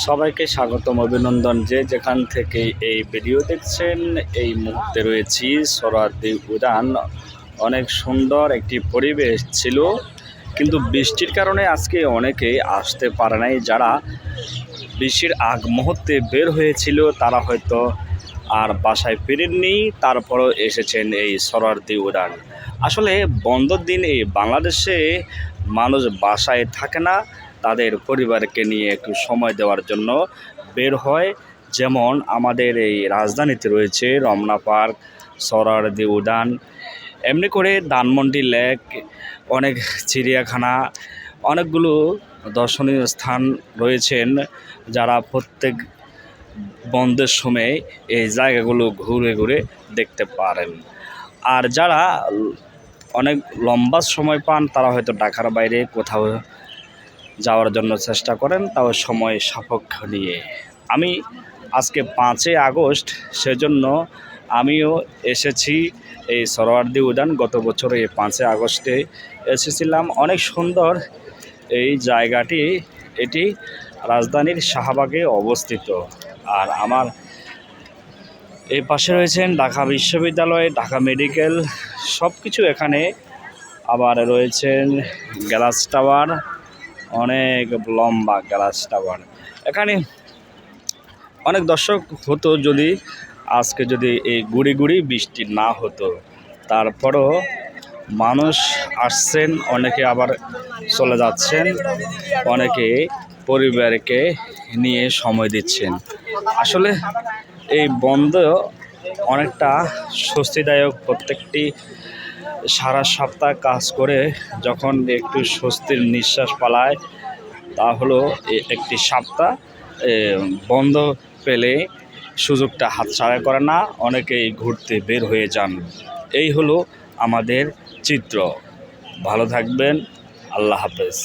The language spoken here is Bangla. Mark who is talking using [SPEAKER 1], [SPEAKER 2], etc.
[SPEAKER 1] সবাইকে স্বাগতম, অভিনন্দন। যে যেখান থেকে এই ভিডিও দেখছেন, এই মুহূর্তে রয়েছি সোহরাওয়ার্দী উদ্যান। অনেক সুন্দর একটি পরিবেশ ছিল, কিন্তু বৃষ্টির কারণে আজকে অনেকেই আসতে পারে নাই। যারা বৃষ্টির আগ মুহূর্তে বের হয়েছিল তারা হয়তো আর বাসায় ফেরেননি, তারপরও এসেছেন এই সোহরাওয়ার্দী উদ্যান। আসলে বন্ধের দিন এই বাংলাদেশে মানুষ বাসায় থাকে না, তাদের পরিবারকে নিয়ে একটু সময় দেওয়ার জন্য বের হয়। যেমন আমাদের এই রাজধানীতে রয়েছে রমনা পার্ক, সোহরাওয়ার্দী উদ্যান, এমনি করে ধানমন্ডি লেক, অনেক চিড়িয়াখানা, অনেকগুলো দর্শনীয় স্থান রয়েছেন। যারা প্রত্যেক বন্ধের সময় এই জায়গাগুলো ঘুরে ঘুরে দেখতে পারেন। আর যারা অনেক লম্বা সময় পান তারা হয়তো ঢাকার বাইরে কোথাও যাওয়ার জন্য চেষ্টা করেন, তাও সময় সাপেক্ষ নিয়ে। আমি আজকে 5ই আগস্ট, সেজন্য আমিও এসেছি এই সোহরাওয়ার্দী উদ্যান। গত বছর এই 5ই আগস্টে এসেছিলাম। অনেক সুন্দর এই জায়গাটি। এটি রাজধানীর শাহবাগে অবস্থিত। আর আমার এই পাশে রয়েছেন ঢাকা বিশ্ববিদ্যালয়, ঢাকা মেডিকেল, সব কিছু এখানে। আবার রয়েছেন গ্লাস টাওয়ার, অনেক লম্বা গ্লাস টাওয়ার। এখানে অনেক দর্শক হতো যদি আজকে যদি এই গুড়ি গুড়ি বৃষ্টি না হতো। তারপরও মানুষ আসছেন, অনেকে আবার চলে যাচ্ছেন, অনেকে পরিবারকে নিয়ে সময় দিচ্ছেন। আসলে এই বন্ধ অনেকটা স্বস্তিদায়ক। প্রত্যেকটি সারা সপ্তাহ কাজ করে যখন একটু স্বস্তির নিঃশ্বাস পালায়, তা হলো একটি সপ্তাহ বন্ধ পেলে সুযোগটা হাতছাড়া করে না, অনেকেই ঘুরতে বের হয়ে যান। এই হলো আমাদের চিত্র। ভালো থাকবেন, আল্লাহ হাফেজ।